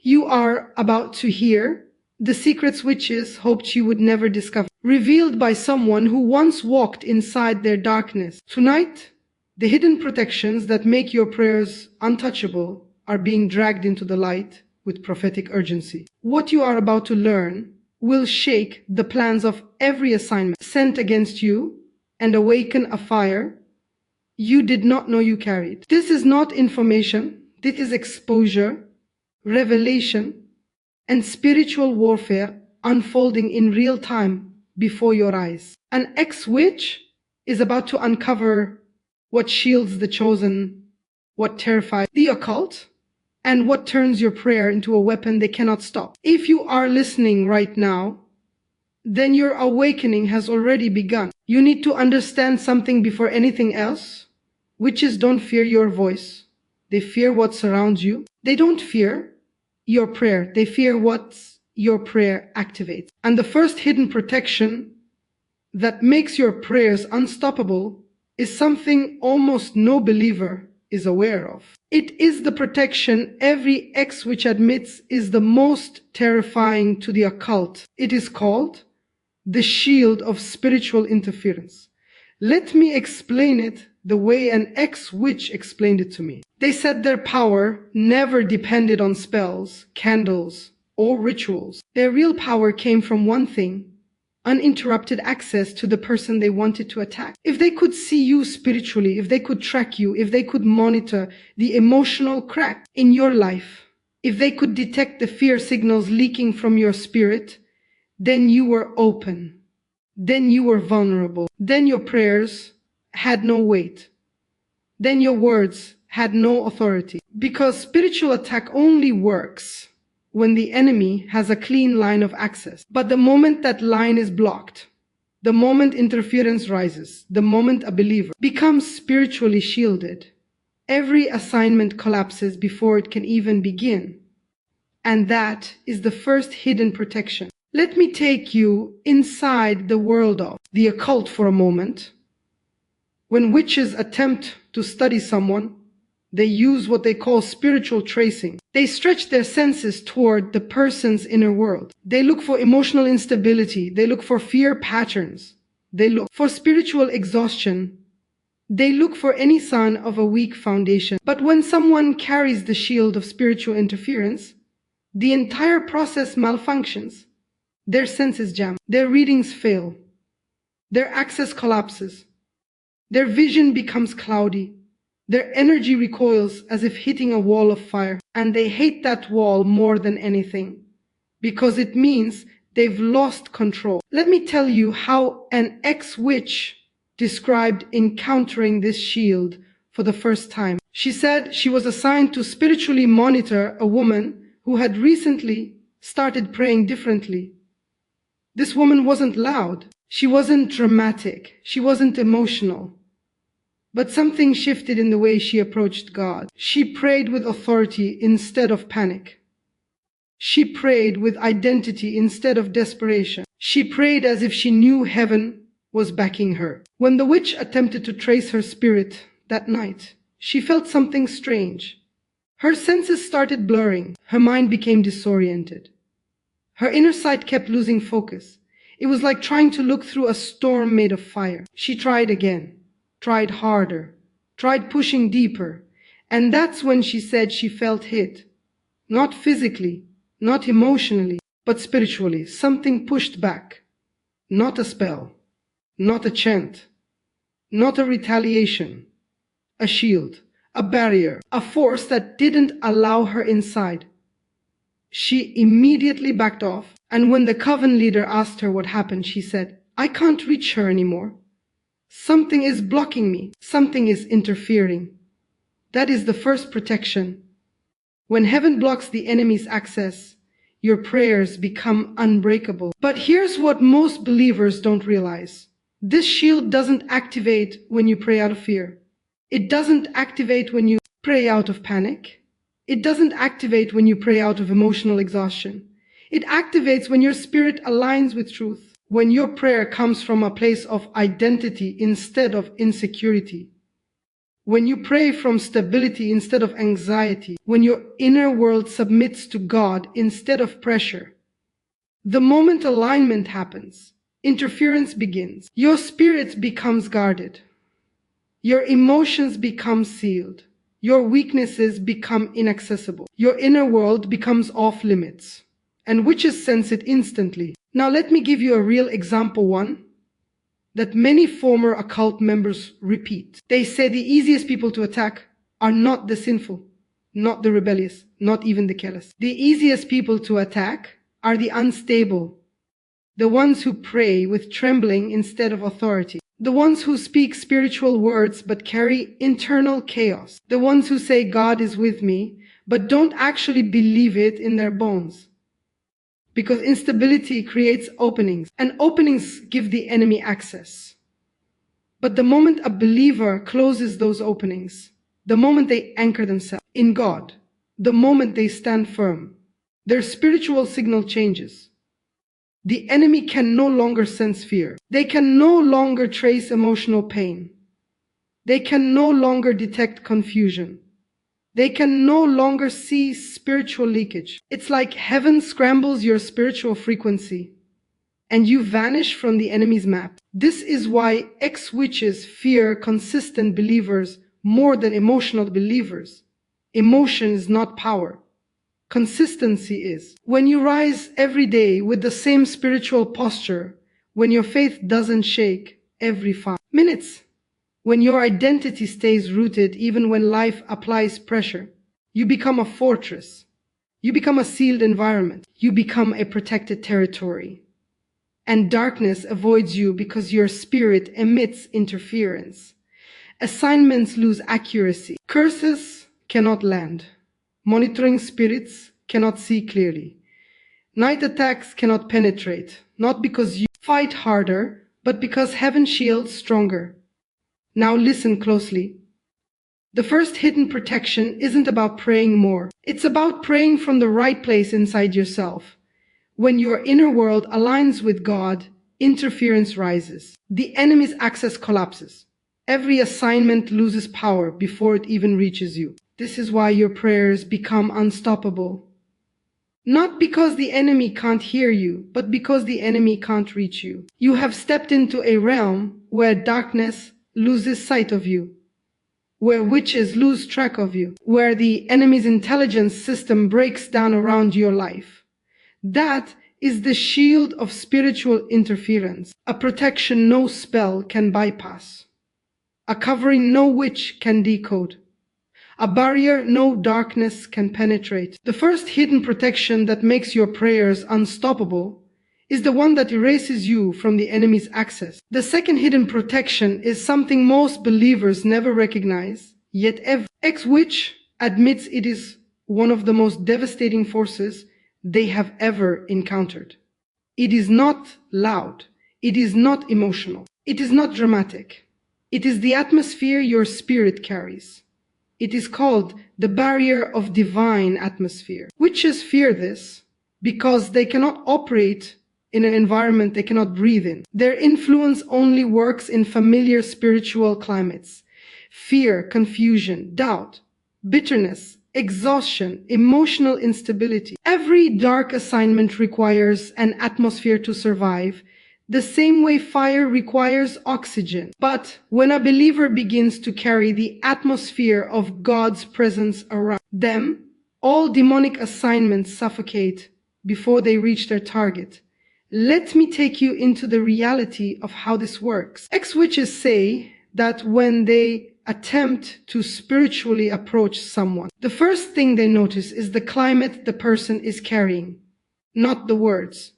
You are about to hear the secrets witches hoped you would never discover, revealed by someone who once walked inside their darkness. Tonight, the hidden protections that make your prayers untouchable are being dragged into the light with prophetic urgency. What you are about to learn will shake the plans of every assignment sent against you and awaken a fire you did not know you carried. This is not information, this is exposure, revelation, and spiritual warfare unfolding in real time before your eyes. An ex-witch is about to uncover what shields the chosen, what terrifies the occult, and what turns your prayer into a weapon they cannot stop. If you are listening right now, then your awakening has already begun. You need to understand something before anything else. Witches don't fear your voice. They fear what surrounds you. They don't fear your prayer. They fear what your prayer activates. And the first hidden protection that makes your prayers unstoppable is something almost no believer is aware of. It is the protection every ex-witch admits is the most terrifying to the occult. It is called the shield of spiritual interference. Let me explain it the way an ex-witch explained it to me. They said their power never depended on spells, candles, or rituals. Their real power came from one thing: uninterrupted access to the person they wanted to attack. If they could see you spiritually, if they could track you, if they could monitor the emotional crack in your life, if they could detect the fear signals leaking from your spirit, then you were open. Then you were vulnerable. Then your prayers had no weight. Then your words had no authority. Because spiritual attack only works when the enemy has a clean line of access. But the moment that line is blocked, the moment interference rises, the moment a believer becomes spiritually shielded, every assignment collapses before it can even begin. And that is the first hidden protection. Let me take you inside the world of the occult for a moment. When witches attempt to study someone, they use what they call spiritual tracing. They stretch their senses toward the person's inner world. They look for emotional instability. They look for fear patterns. They look for spiritual exhaustion. They look for any sign of a weak foundation. But when someone carries the shield of spiritual interference, the entire process malfunctions. Their senses jam. Their readings fail. Their access collapses. Their vision becomes cloudy. Their energy recoils as if hitting a wall of fire. And they hate that wall more than anything, because it means they've lost control. Let me tell you how an ex-witch described encountering this shield for the first time. She said she was assigned to spiritually monitor a woman who had recently started praying differently. This woman wasn't loud. She wasn't dramatic. She wasn't emotional. But something shifted in the way she approached God. She prayed with authority instead of panic. She prayed with identity instead of desperation. She prayed as if she knew heaven was backing her. When the witch attempted to trace her spirit that night, she felt something strange. Her senses started blurring. Her mind became disoriented. Her inner sight kept losing focus. It was like trying to look through a storm made of fire. She tried again. Tried harder, tried pushing deeper, and that's when she said she felt hit. Not physically, not emotionally, but spiritually. Something pushed back. Not a spell, not a chant, not a retaliation, a shield, a barrier, a force that didn't allow her inside. She immediately backed off, and when the coven leader asked her what happened, she said, "I can't reach her anymore. Something is blocking me. Something is interfering." That is the first protection. When heaven blocks the enemy's access, your prayers become unbreakable. But here's what most believers don't realize. This shield doesn't activate when you pray out of fear. It doesn't activate when you pray out of panic. It doesn't activate when you pray out of emotional exhaustion. It activates when your spirit aligns with truth. When your prayer comes from a place of identity instead of insecurity. when you pray from stability instead of anxiety, when your inner world submits to God instead of pressure, the moment alignment happens, interference begins. Your spirit becomes guarded. Your emotions become sealed. Your weaknesses become inaccessible. Your inner world becomes off limits. And witches sense it instantly. Now let me give you a real example, one that many former occult members repeat. They say the easiest people to attack are not the sinful, not the rebellious, not even the careless. The easiest people to attack are the unstable, the ones who pray with trembling instead of authority, the ones who speak spiritual words but carry internal chaos, the ones who say God is with me but don't actually believe it in their bones. Because instability creates openings, and openings give the enemy access. But the moment a believer closes those openings, the moment they anchor themselves in God, the moment they stand firm, their spiritual signal changes. The enemy can no longer sense fear. They can no longer trace emotional pain. They can no longer detect confusion. They can no longer see spiritual leakage. It's like heaven scrambles your spiritual frequency and you vanish from the enemy's map. This is why ex-witches fear consistent believers more than emotional believers. Emotion is not power. Consistency is. When you rise every day with the same spiritual posture, when your faith doesn't shake every 5 minutes, when your identity stays rooted even when life applies pressure, you become a fortress. You become a sealed environment. You become a protected territory. And darkness avoids you because your spirit emits interference. Assignments lose accuracy. Curses cannot land. Monitoring spirits cannot see clearly. Night attacks cannot penetrate, not because you fight harder, but because heaven shields stronger. Now listen closely. The first hidden protection isn't about praying more. It's about praying from the right place inside yourself. When your inner world aligns with God, interference rises. The enemy's access collapses. Every assignment loses power before it even reaches you. This is why your prayers become unstoppable. Not because the enemy can't hear you, but because the enemy can't reach you. You have stepped into a realm where darkness loses sight of you, where witches lose track of you, where the enemy's intelligence system breaks down around your life. That is the shield of spiritual interference, a protection no spell can bypass, a covering no witch can decode, a barrier no darkness can penetrate. The first hidden protection that makes your prayers unstoppable is the one that erases you from the enemy's access. The second hidden protection is something most believers never recognize, yet every ex-witch admits it is one of the most devastating forces they have ever encountered. It is not loud. It is not emotional. It is not dramatic. It is the atmosphere your spirit carries. It is called the barrier of divine atmosphere. Witches fear this because they cannot operate in an environment they cannot breathe in. Their influence only works in familiar spiritual climates. Fear, confusion, doubt, bitterness, exhaustion, emotional instability. Every dark assignment requires an atmosphere to survive, the same way fire requires oxygen. But when a believer begins to carry the atmosphere of God's presence around them, all demonic assignments suffocate before they reach their target. Let me take you into the reality of how this works. Ex-witches say that when they attempt to spiritually approach someone, the first thing they notice is the climate the person is carrying, not the words,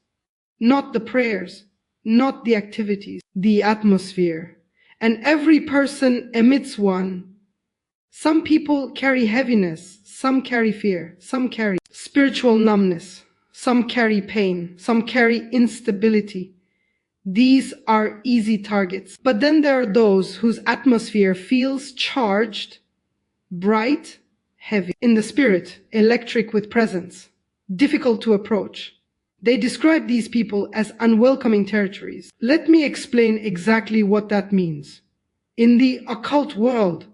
not the prayers, not the activities, the atmosphere. And every person emits one. Some people carry heaviness, some carry fear, some carry spiritual numbness. Some carry pain, some carry instability. These are easy targets. But then there are those whose atmosphere feels charged, bright, heavy. In the spirit, electric with presence, difficult to approach. They describe these people as unwelcoming territories. Let me explain exactly what that means. In the occult world,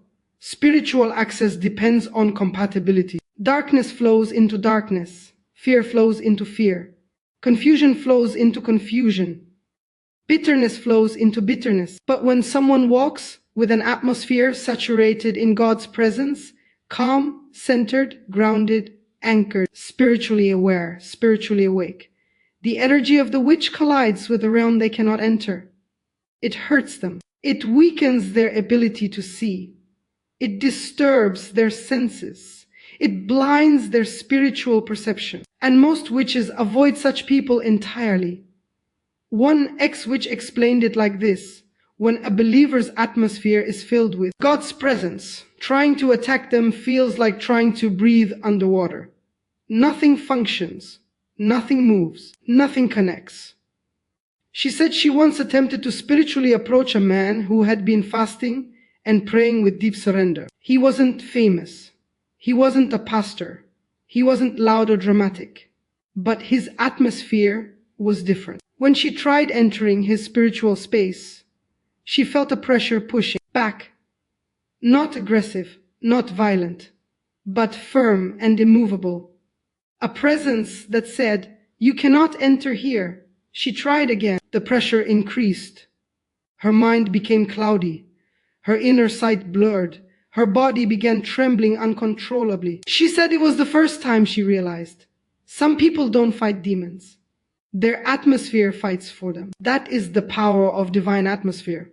Spiritual access depends on compatibility. Darkness flows into darkness. Fear flows into fear. Confusion flows into confusion. Bitterness flows into bitterness. But when someone walks with an atmosphere saturated in God's presence, calm, centered, grounded, anchored, spiritually aware, spiritually awake, the energy of the witch collides with a realm they cannot enter. It hurts them. It weakens their ability to see. It disturbs their senses. It blinds their spiritual perception. And most witches avoid such people entirely. One ex-witch explained it like this: when a believer's atmosphere is filled with God's presence, trying to attack them feels like trying to breathe underwater. Nothing functions, nothing moves, nothing connects. She said she once attempted to spiritually approach a man who had been fasting and praying with deep surrender. He wasn't famous. He wasn't a pastor. He wasn't loud or dramatic. But his atmosphere was different. When she tried entering his spiritual space, she felt a pressure pushing back. Not aggressive, not violent, but firm and immovable. A presence that said, "You cannot enter here." She tried again. The pressure increased. Her mind became cloudy. Her inner sight blurred. Her body began trembling uncontrollably. She said it was the first time she realized, some people don't fight demons. Their atmosphere fights for them. That is the power of divine atmosphere.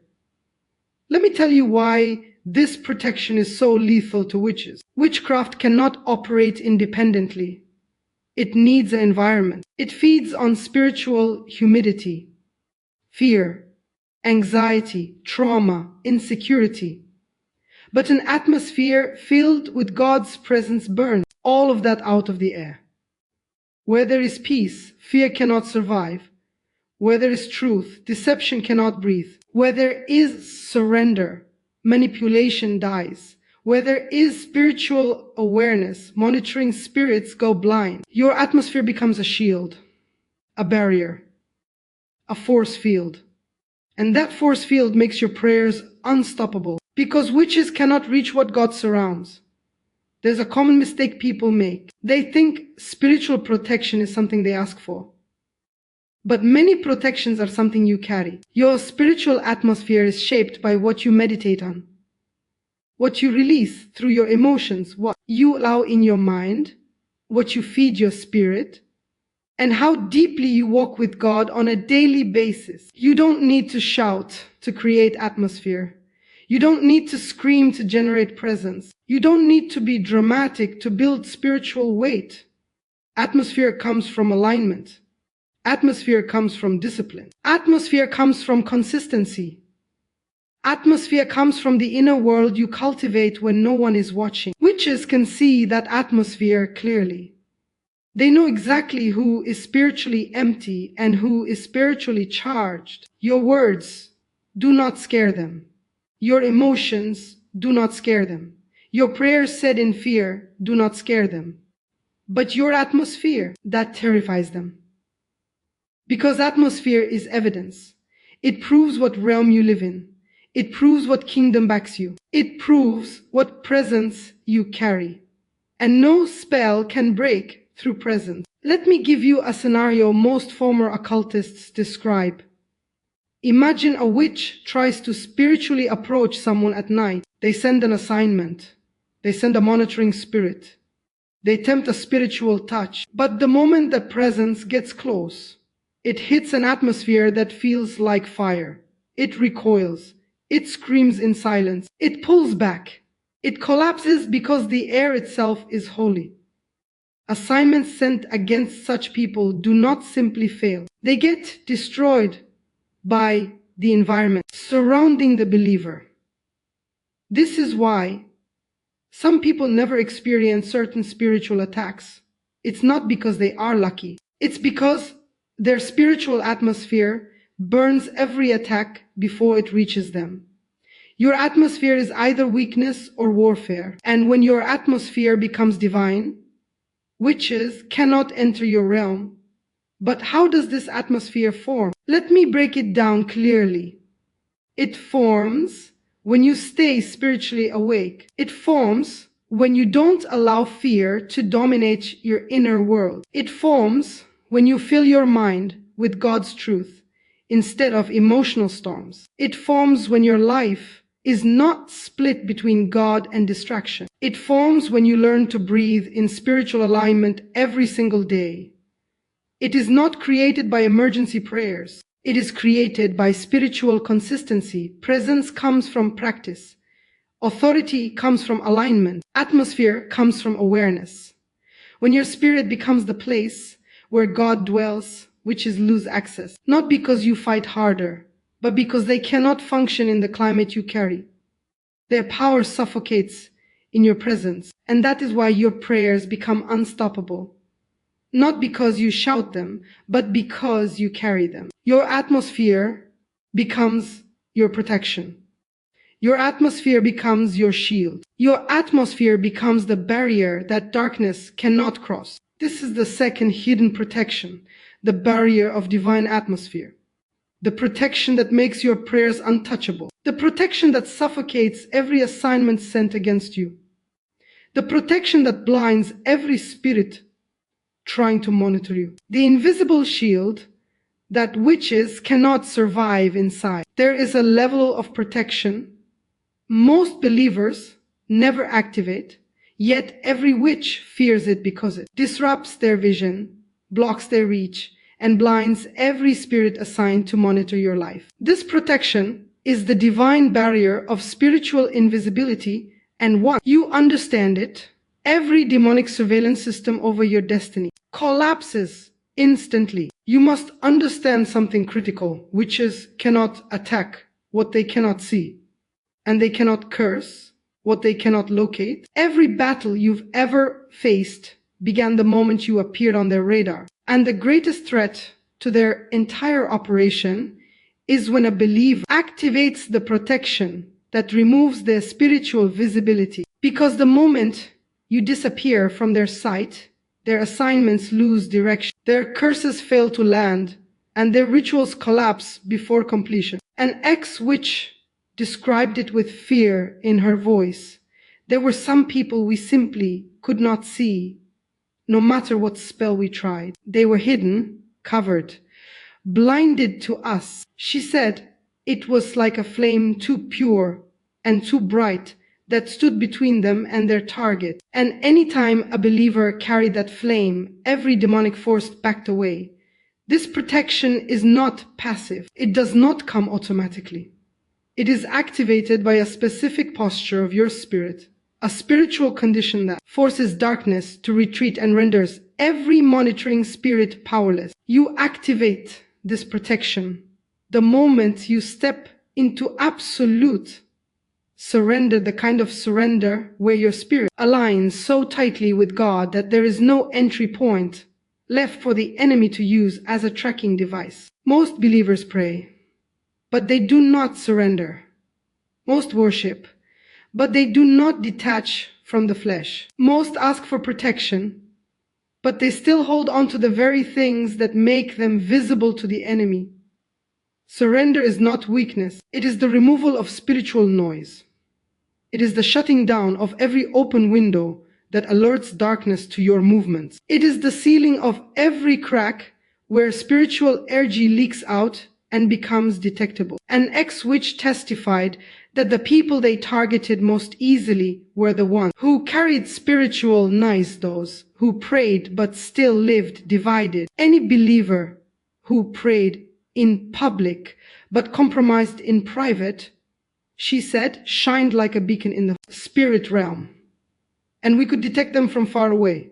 Let me tell you why this protection is so lethal to witches. Witchcraft cannot operate independently. It needs an environment. It feeds on spiritual humidity, fear, anxiety, trauma, insecurity. But an atmosphere filled with God's presence burns all of that out of the air. Where there is peace, fear cannot survive. Where there is truth, deception cannot breathe. Where there is surrender, manipulation dies. Where there is spiritual awareness, monitoring spirits go blind. Your atmosphere becomes a shield, a barrier, a force field. And that force field makes your prayers unstoppable, because witches cannot reach what God surrounds. There's a common mistake people make. They think spiritual protection is something they ask for. But many protections are something you carry. Your spiritual atmosphere is shaped by what you meditate on, what you release through your emotions, what you allow in your mind, what you feed your spirit, and how deeply you walk with God on a daily basis. You don't need to shout to create atmosphere. You don't need to scream to generate presence. You don't need to be dramatic to build spiritual weight. Atmosphere comes from alignment. Atmosphere comes from discipline. Atmosphere comes from consistency. Atmosphere comes from the inner world you cultivate when no one is watching. Witches can see that atmosphere clearly. They know exactly who is spiritually empty and who is spiritually charged. Your words do not scare them. Your emotions do not scare them. Your prayers said in fear do not scare them. But your atmosphere, that terrifies them. Because atmosphere is evidence. It proves what realm you live in. It proves what kingdom backs you. It proves what presence you carry. And no spell can break through presence. Let me give you a scenario most former occultists describe. Imagine a witch tries to spiritually approach someone at night. They send an assignment. They send a monitoring spirit. They tempt a spiritual touch. But the moment the presence gets close, it hits an atmosphere that feels like fire. It recoils. It screams in silence. It pulls back. It collapses because the air itself is holy. Assignments sent against such people do not simply fail. They get destroyed by the environment surrounding the believer. This is why some people never experience certain spiritual attacks. It's not because they are lucky. It's because their spiritual atmosphere burns every attack before it reaches them. Your atmosphere is either weakness or warfare. And when your atmosphere becomes divine, witches cannot enter your realm. But how does this atmosphere form? Let me break it down clearly. It forms when you stay spiritually awake. It forms when you don't allow fear to dominate your inner world. It forms when you fill your mind with God's truth instead of emotional storms. It forms when your life is not split between God and distraction. It forms when you learn to breathe in spiritual alignment every single day. It is not created by emergency prayers. It is created by spiritual consistency. Presence comes from practice. Authority comes from alignment. Atmosphere comes from awareness. When your spirit becomes the place where God dwells, witches lose access. Not because you fight harder, but because they cannot function in the climate you carry. Their power suffocates in your presence, and that is why your prayers become unstoppable. Not because you shout them, but because you carry them. Your atmosphere becomes your protection. Your atmosphere becomes your shield. Your atmosphere becomes the barrier that darkness cannot cross. This is the second hidden protection, the barrier of divine atmosphere. The protection that makes your prayers untouchable. The protection that suffocates every assignment sent against you. The protection that blinds every spirit trying to monitor you. The invisible shield that witches cannot survive inside. There is a level of protection most believers never activate, yet every witch fears it because it disrupts their vision, blocks their reach, and blinds every spirit assigned to monitor your life. This protection is the divine barrier of spiritual invisibility, and once you understand it, every demonic surveillance system over your destiny collapses instantly. You must understand something critical. Witches cannot attack what they cannot see, and they cannot curse what they cannot locate. Every battle you've ever faced began the moment you appeared on their radar. And the greatest threat to their entire operation is when a believer activates the protection that removes their spiritual visibility. Because the moment you disappear from their sight, their assignments lose direction, their curses fail to land, and their rituals collapse before completion. An ex-witch described it with fear in her voice. There were some people we simply could not see, no matter what spell we tried. They were hidden, covered, blinded to us. She said it was like a flame too pure and too bright that stood between them and their target. And anytime a believer carried that flame, every demonic force backed away. This protection is not passive. It does not come automatically. It is activated by a specific posture of your spirit, a spiritual condition that forces darkness to retreat and renders every monitoring spirit powerless. You activate this protection the moment you step into absolute surrender, the kind of surrender where your spirit aligns so tightly with God that there is no entry point left for the enemy to use as a tracking device. Most believers pray, but they do not surrender. Most worship, but they do not detach from the flesh. Most ask for protection, but they still hold on to the very things that make them visible to the enemy. Surrender is not weakness. It is the removal of spiritual noise. It is the shutting down of every open window that alerts darkness to your movements. It is the sealing of every crack where spiritual energy leaks out and becomes detectable. An ex-witch testified that the people they targeted most easily were the ones who carried spiritual knives, those who prayed but still lived divided. Any believer who prayed in public but compromised in private, she said, shined like a beacon in the spirit realm, and we could detect them from far away.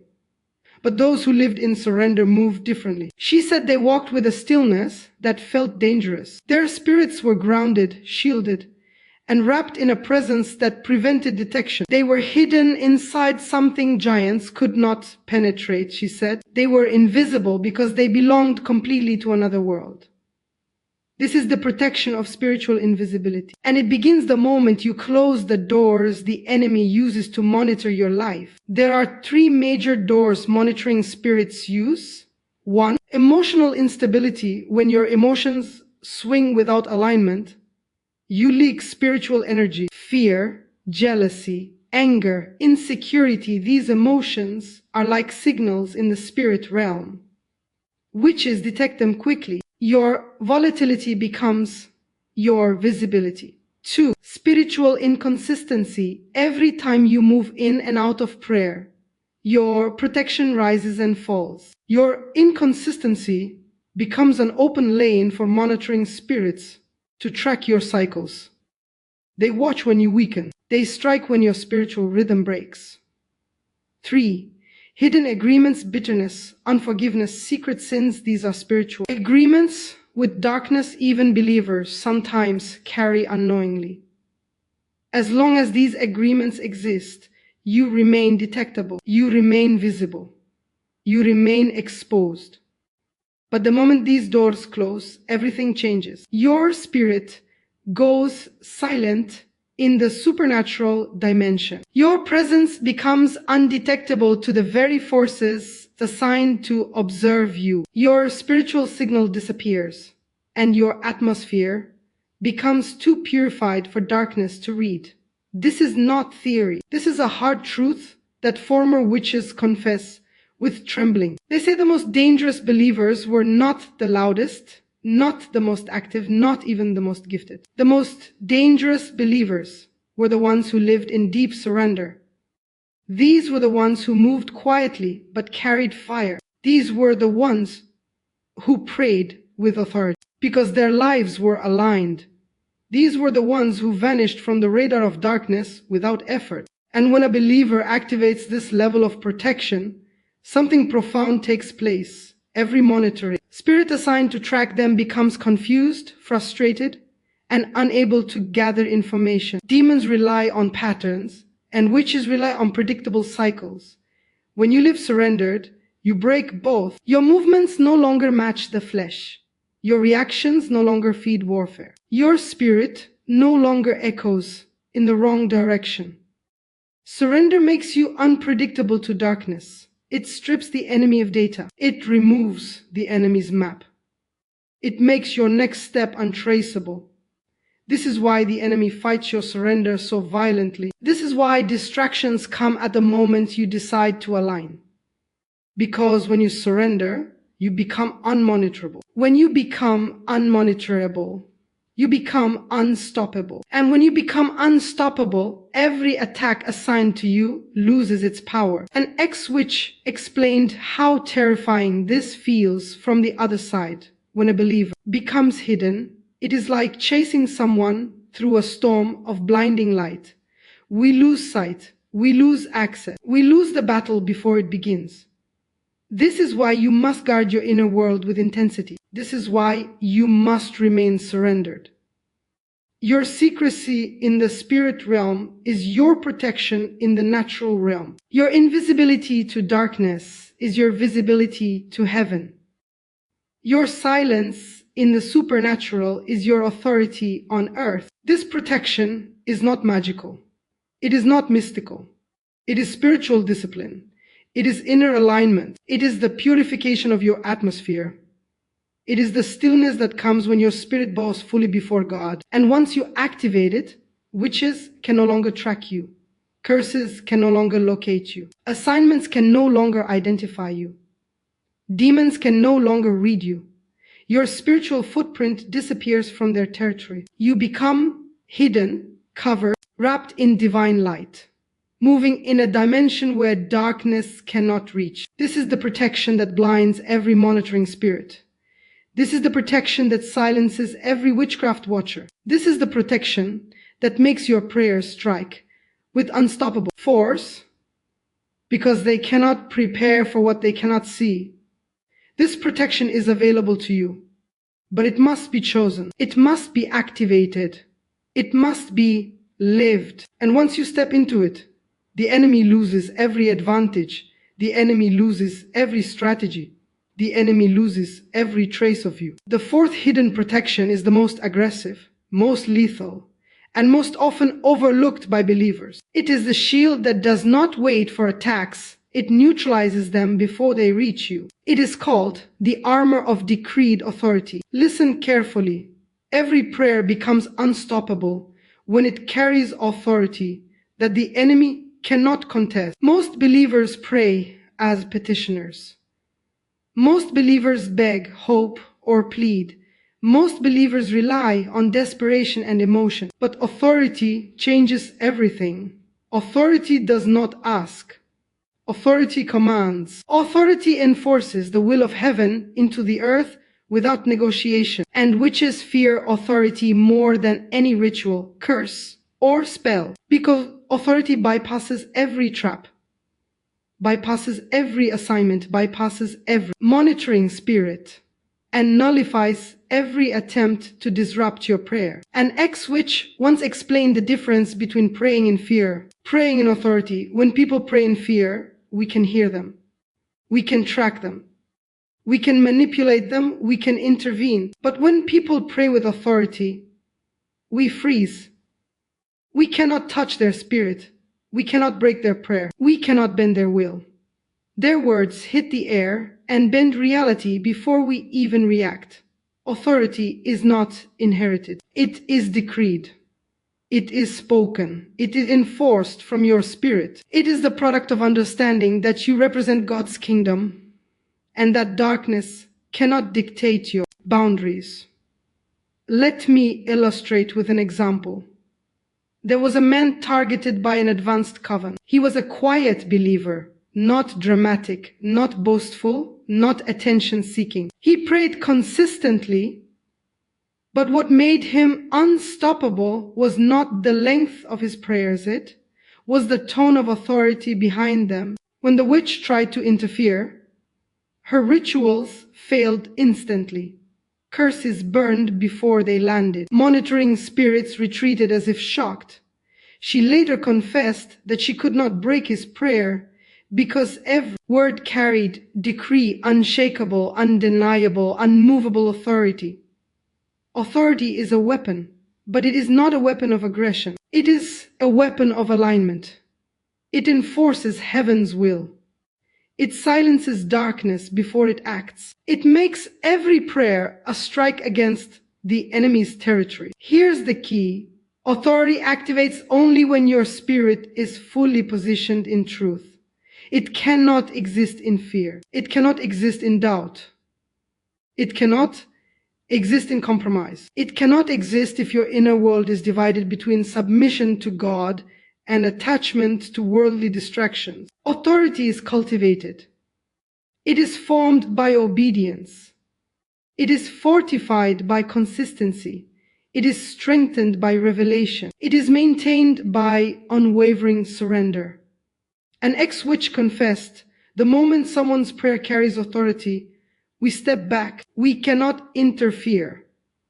But those who lived in surrender moved differently. She said they walked with a stillness that felt dangerous. Their spirits were grounded, shielded, and wrapped in a presence that prevented detection. They were hidden inside something giants could not penetrate, she said. They were invisible because they belonged completely to another world. This is the protection of spiritual invisibility. And it begins the moment you close the doors the enemy uses to monitor your life. There are 3 major doors monitoring spirits use. 1, emotional instability, when your emotions swing without alignment. You leak spiritual energy, fear, jealousy, anger, insecurity. These emotions are like signals in the spirit realm. Witches detect them quickly. Your volatility becomes your visibility. 2. Spiritual inconsistency. Every time you move in and out of prayer, your protection rises and falls. Your inconsistency becomes an open lane for monitoring spirits to track your cycles. They watch when you weaken. They strike when your spiritual rhythm breaks. 3. Hidden agreements, bitterness, unforgiveness, secret sins. These are spiritual agreements with darkness. Even believers sometimes carry unknowingly. As long as these agreements exist, you remain detectable, you remain visible, you remain exposed. But the moment these doors close, everything changes. Your spirit goes silent in the supernatural dimension. Your presence becomes undetectable to the very forces assigned to observe you. Your spiritual signal disappears, and your atmosphere becomes too purified for darkness to read. This is not theory. This is a hard truth that former witches confess with trembling. They say the most dangerous believers were not the loudest, not the most active, not even the most gifted. The most dangerous believers were the ones who lived in deep surrender. These were the ones who moved quietly but carried fire. These were the ones who prayed with authority because their lives were aligned. These were the ones who vanished from the radar of darkness without effort. And when a believer activates this level of protection, something profound takes place. Every monitoring spirit assigned to track them becomes confused, frustrated, and unable to gather information. Demons rely on patterns, and witches rely on predictable cycles. When you live surrendered, you break both. Your movements no longer match the flesh. Your reactions no longer feed warfare. Your spirit no longer echoes in the wrong direction. Surrender makes you unpredictable to darkness. It strips the enemy of data. It removes the enemy's map. It makes your next step untraceable. This is why the enemy fights your surrender so violently. This is why distractions come at the moment you decide to align. Because when you surrender, you become unmonitorable. When you become unmonitorable, you become unstoppable. And when you become unstoppable, every attack assigned to you loses its power. An ex-witch explained how terrifying this feels from the other side. When a believer becomes hidden, it is like chasing someone through a storm of blinding light. We lose sight, we lose access, we lose the battle before it begins. This is why you must guard your inner world with intensity. This is why you must remain surrendered. Your secrecy in the spirit realm is your protection in the natural realm. Your invisibility to darkness is your visibility to heaven. Your silence in the supernatural is your authority on earth. This protection is not magical. It is not mystical. It is spiritual discipline. It is inner alignment. It is the purification of your atmosphere. It is the stillness that comes when your spirit bows fully before God. And once you activate it, witches can no longer track you. Curses can no longer locate you. Assignments can no longer identify you. Demons can no longer read you. Your spiritual footprint disappears from their territory. You become hidden, covered, wrapped in divine light, moving in a dimension where darkness cannot reach. This is the protection that blinds every monitoring spirit. This is the protection that silences every witchcraft watcher. This is the protection that makes your prayers strike with unstoppable force because they cannot prepare for what they cannot see. This protection is available to you, but it must be chosen. It must be activated. It must be lived. And once you step into it, the enemy loses every advantage. The enemy loses every strategy. The enemy loses every trace of you. The fourth hidden protection is the most aggressive, most lethal, and most often overlooked by believers. It is the shield that does not wait for attacks. It neutralizes them before they reach you. It is called the armor of decreed authority. Listen carefully. Every prayer becomes unstoppable when it carries authority that the enemy cannot contest. Most believers pray as petitioners. Most believers beg, hope, or plead. Most believers rely on desperation and emotion. But authority changes everything. Authority does not ask. Authority commands. Authority enforces the will of heaven into the earth without negotiation. And witches fear authority more than any ritual, curse, or spell, because authority bypasses every trap, bypasses every assignment, bypasses every monitoring spirit, and nullifies every attempt to disrupt your prayer. An ex-witch once explained the difference between praying in fear, praying in authority. When people pray in fear, we can hear them. We can track them. We can manipulate them. We can intervene. But when people pray with authority, we freeze. We cannot touch their spirit. We cannot break their prayer. We cannot bend their will. Their words hit the air and bend reality before we even react. Authority is not inherited. It is decreed. It is spoken. It is enforced from your spirit. It is the product of understanding that you represent God's kingdom and that darkness cannot dictate your boundaries. Let me illustrate with an example. There was a man targeted by an advanced coven. He was a quiet believer, not dramatic, not boastful, not attention-seeking. He prayed consistently, but what made him unstoppable was not the length of his prayers, it was the tone of authority behind them. When the witch tried to interfere, her rituals failed instantly. Curses burned before they landed. Monitoring spirits retreated as if shocked. She later confessed that she could not break his prayer because every word carried decree, unshakable, undeniable, unmovable authority. Authority is a weapon, but it is not a weapon of aggression. It is a weapon of alignment. It enforces heaven's will. It silences darkness before it acts. It makes every prayer a strike against the enemy's territory. Here's the key. Authority activates only when your spirit is fully positioned in truth. It cannot exist in fear. It cannot exist in doubt. It cannot exist in compromise. It cannot exist if your inner world is divided between submission to God and attachment to worldly distractions. Authority is cultivated. It is formed by obedience. It is fortified by consistency. It is strengthened by revelation. It is maintained by unwavering surrender. An ex-witch confessed, the moment someone's prayer carries authority, we step back. We cannot interfere.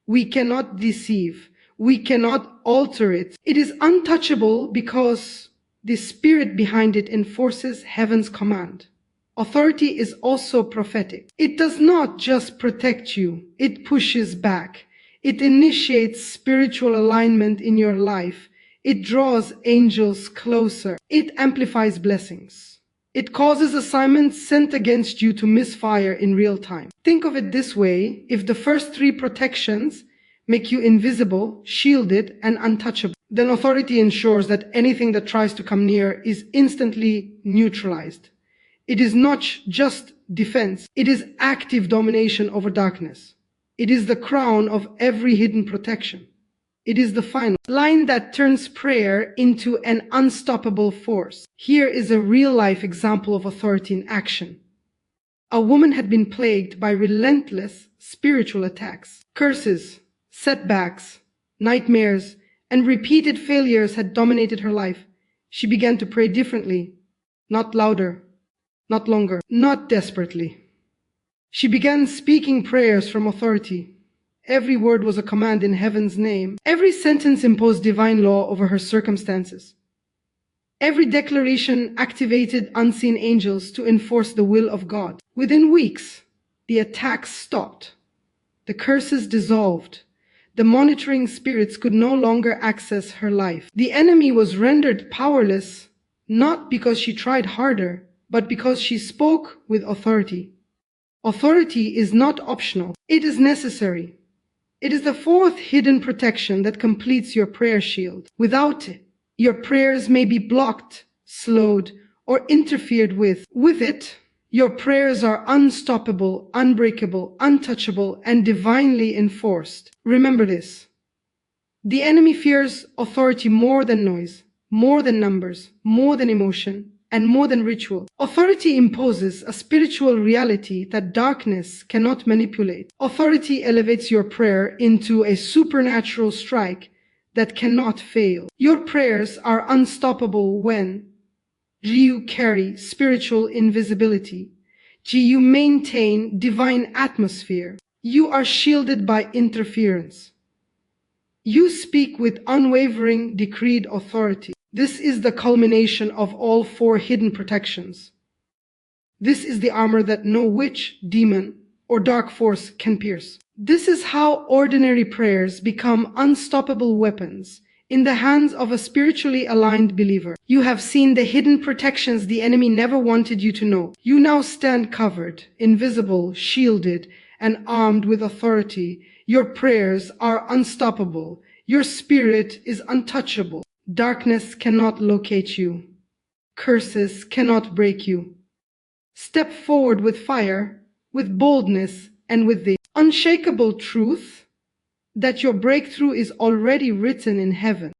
We cannot deceive. We cannot alter it. It is untouchable because the spirit behind it enforces heaven's command. Authority is also prophetic. It does not just protect you. It pushes back. It initiates spiritual alignment in your life. It draws angels closer. It amplifies blessings. It causes assignments sent against you to misfire in real time. Think of it this way. If the first three protections make you invisible, shielded, and untouchable, then authority ensures that anything that tries to come near is instantly neutralized. It is not just defense. It is active domination over darkness. It is the crown of every hidden protection. It is the final line that turns prayer into an unstoppable force. Here is a real-life example of authority in action. A woman had been plagued by relentless spiritual attacks. Curses, setbacks, nightmares, and repeated failures had dominated her life. She began to pray differently, not louder, not longer, not desperately. She began speaking prayers from authority. Every word was a command in heaven's name. Every sentence imposed divine law over her circumstances. Every declaration activated unseen angels to enforce the will of God. Within weeks, the attacks stopped. The curses dissolved. The monitoring spirits could no longer access her life. The enemy was rendered powerless, not because she tried harder, but because she spoke with authority. Authority is not optional. It is necessary. It is the fourth hidden protection that completes your prayer shield. Without it, your prayers may be blocked, slowed, or interfered with. With it, your prayers are unstoppable, unbreakable, untouchable, and divinely enforced. Remember this. The enemy fears authority more than noise, more than numbers, more than emotion, and more than ritual. Authority imposes a spiritual reality that darkness cannot manipulate. Authority elevates your prayer into a supernatural strike that cannot fail. Your prayers are unstoppable when you carry spiritual invisibility. You maintain divine atmosphere. You are shielded by interference. You speak with unwavering decreed authority. This is the culmination of all four hidden protections. This is the armor that no witch, demon, or dark force can pierce. This is how ordinary prayers become unstoppable weapons in the hands of a spiritually aligned believer. You have seen the hidden protections the enemy never wanted you to know. You now stand covered, invisible, shielded, and armed with authority. Your prayers are unstoppable. Your spirit is untouchable. Darkness cannot locate you. Curses cannot break you. Step forward with fire, with boldness, and with the unshakable truth that your breakthrough is already written in heaven.